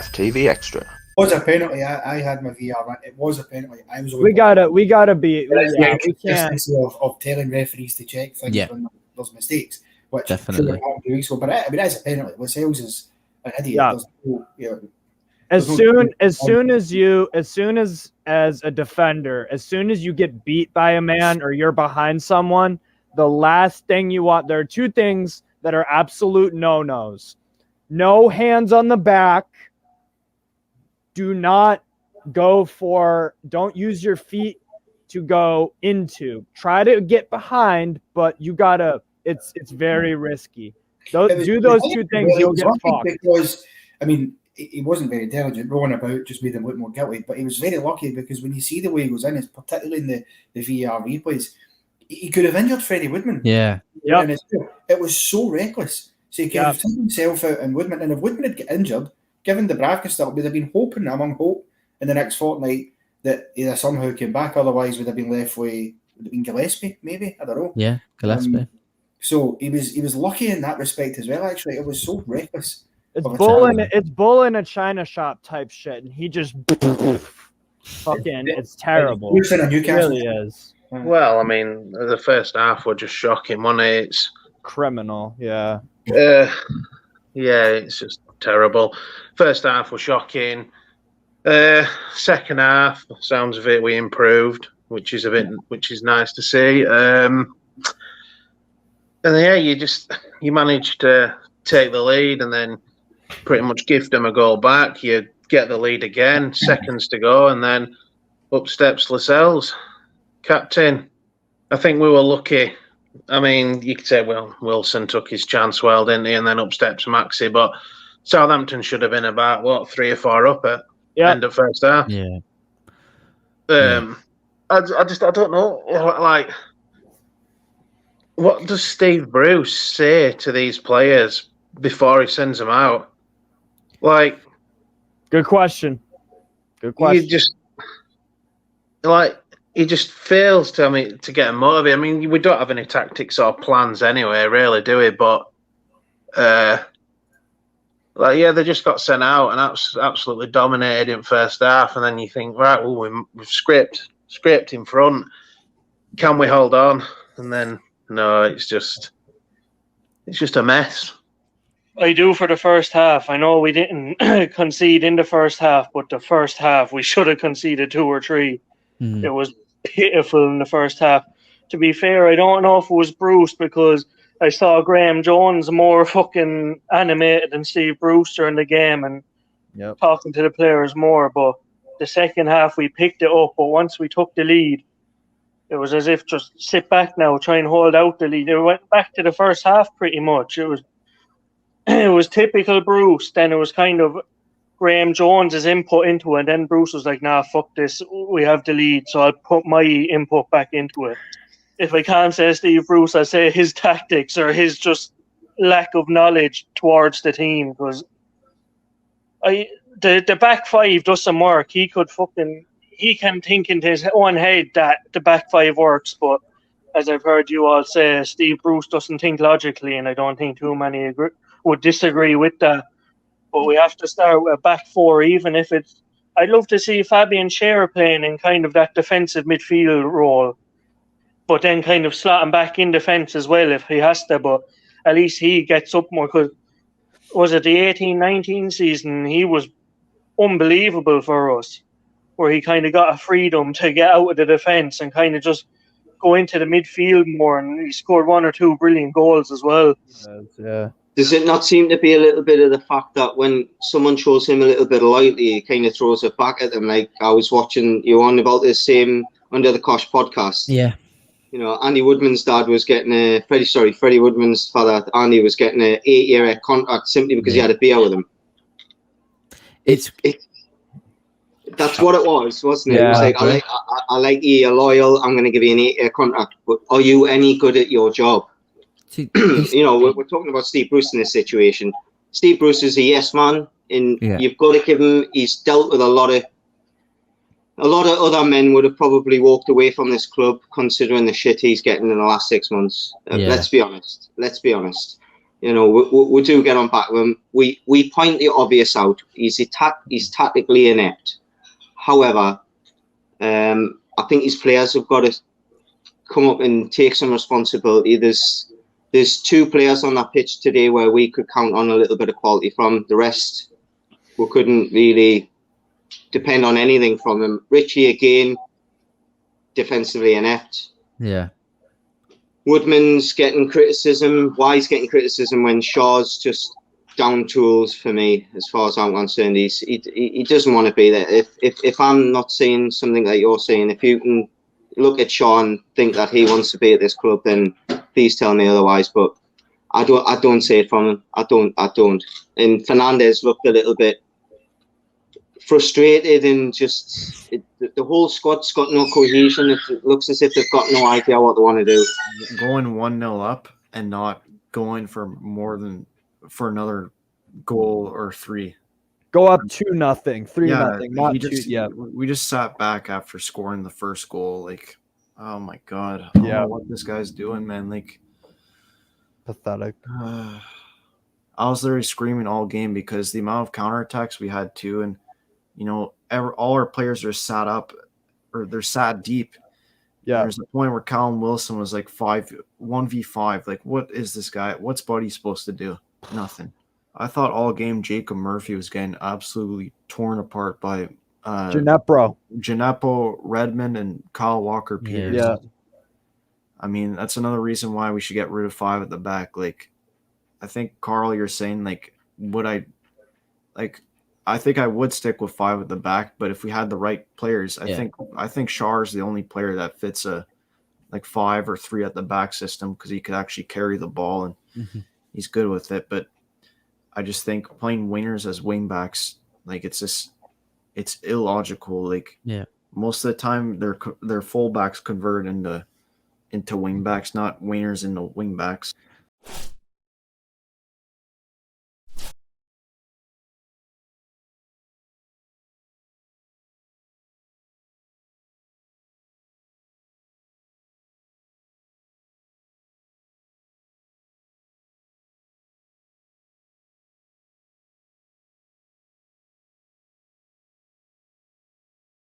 Fans TV Extra. It was a penalty. I had my VR. It was a penalty. I was. We gotta be. Yeah, we can't. Of telling referees to check things when there's mistakes, which definitely. But I mean, that's a penalty. Lascelles is an idiot. Yeah. As soon as a defender, as soon as you get beat by a man or you're behind someone, the last thing you want. There are two things that are absolute no-nos. No hands on the back. Do not don't use your feet to go into. Try to get behind, but you gotta, it's very risky. Do those two things, you'll get fucked. Because, I mean, he wasn't very intelligent. Rolling about just made him look more guilty, but he was very lucky because when you see the way he goes in, it's particularly in the VAR replays, he could have injured Freddie Woodman. Yeah. And it was so reckless. So he could have taken himself out and Woodman, and if Woodman had got injured, given the Bravka stuff, we'd have been hoping among hope in the next fortnight that he somehow came back. Otherwise, we'd have been left with, would have been Gillespie, maybe? I don't know. Yeah, Gillespie. So he was lucky in that respect as well, actually. It was so reckless. It's bull in a china shop type shit, and he just fucking, it's terrible. It really is. Well, I mean, the first half were just shocking, wasn't it? It's criminal, yeah. Yeah, it's just terrible. First half was shocking. Second half, sounds of it, we improved, which is nice to see. And yeah, you managed to take the lead and then pretty much give them a goal back. You get the lead again, seconds to go, and then up steps Lascelles, captain. I think we were lucky. I mean, you could say, well, Wilson took his chance well, didn't he? And then up steps Maxi, but Southampton should have been about 3 or 4 up at end of first half. Yeah. I don't know. Like, what does Steve Bruce say to these players before he sends them out? Like, good question. He just fails to get them motivated. I mean, we don't have any tactics or plans anyway, really, do we? But they just got sent out and absolutely dominated in first half. And then you think, right, well, we've scraped in front. Can we hold on? And then no, it's just a mess. I do for the first half. I know we didn't concede in the first half, but the first half we should have conceded 2 or 3. It was pitiful in the first half. To be fair, I don't know if it was Bruce because I saw Graham Jones more fucking animated than Steve Bruce during the game and talking to the players more. But the second half we picked it up, but once we took the lead, it was as if just sit back now, try and hold out the lead. It went back to the first half pretty much. It was typical Bruce. Then it was kind of Graham Jones's input into it. And then Bruce was like, nah, fuck this. We have the lead, so I'll put my input back into it. If I can't say Steve Bruce, I'll say his tactics or his just lack of knowledge towards the team. Because the back five doesn't work. He can think in his own head that the back five works, but as I've heard you all say, Steve Bruce doesn't think logically, and I don't think too many would disagree with that. But we have to start with a back four, even if it's... I'd love to see Fabian Scherer playing in kind of that defensive midfield role, but then kind of slotting back in defence as well if he has to, but at least he gets up more. Because was it the 18-19 season? He was unbelievable for us, where he kind of got a freedom to get out of the defence and kind of just go into the midfield more, and he scored 1 or 2 brilliant goals as well. Yeah. Does it not seem to be a little bit of the fact that when someone shows him a little bit of lightly, he kind of throws it back at them? Like, I was watching you on about this same Under the Kosh podcast. Yeah. You know, Andy Woodman's dad was getting Freddie Woodman's father, Andy, was getting an 8-year contract simply because he had a beer with him. That's what it was, wasn't it? Yeah, it was like, I like you, you're loyal, I'm going to give you an 8-year contract, but are you any good at your job? You know, we're talking about Steve Bruce in this situation. Steve Bruce is a yes man, and you've got to give him. He's dealt with a lot of other men would have probably walked away from this club considering the shit he's getting in the last 6 months. Let's be honest. You know, we do get on back with him. We point the obvious out. He's tactically inept. However, I think his players have got to come up and take some responsibility. There's 2 players on that pitch today where we could count on a little bit of quality from. The rest, we couldn't really depend on anything from him. Richie, again, defensively inept. Yeah. Woodman's getting criticism. Why he's getting criticism when Shaw's just down tools for me, as far as I'm concerned. He doesn't want to be there. If I'm not seeing something that you're saying, if you can look at Shaw and think that he wants to be at this club, then please tell me otherwise. But I don't see it from him. I don't. And Fernandez looked a little bit frustrated, and just the whole squad's got no cohesion. It looks as if they've got no idea what they want to do. Going 1-0 up and not going for another goal or 3. Go up 2-0, 3-0, not 2. Yeah, we just sat back after scoring the first goal. Like, oh my god, I don't know what this guy's doing, man. Like, pathetic. I was literally screaming all game because the amount of counterattacks we had too, and you know, all our players are sat up or they're sat deep. Yeah, there's a point where Callum Wilson was like 1v5. Like, what is this guy? What's Buddy supposed to do? Nothing. I thought all game Jacob Murphy was getting absolutely torn apart by Gineppo, Redmond, and Kyle Walker-Peters. Yeah. I mean, that's another reason why we should get rid of 5 at the back. Like, I think, Carl, you're saying, like, I think I would stick with 5 at the back, but if we had the right players, I think Shaw's the only player that fits a 5 or 3 at the back system, because he could actually carry the ball and he's good with it. But I just think playing wingers as wing backs, like, it's illogical. Like, most of the time their fullbacks convert into wing backs, not wingers into wing backs.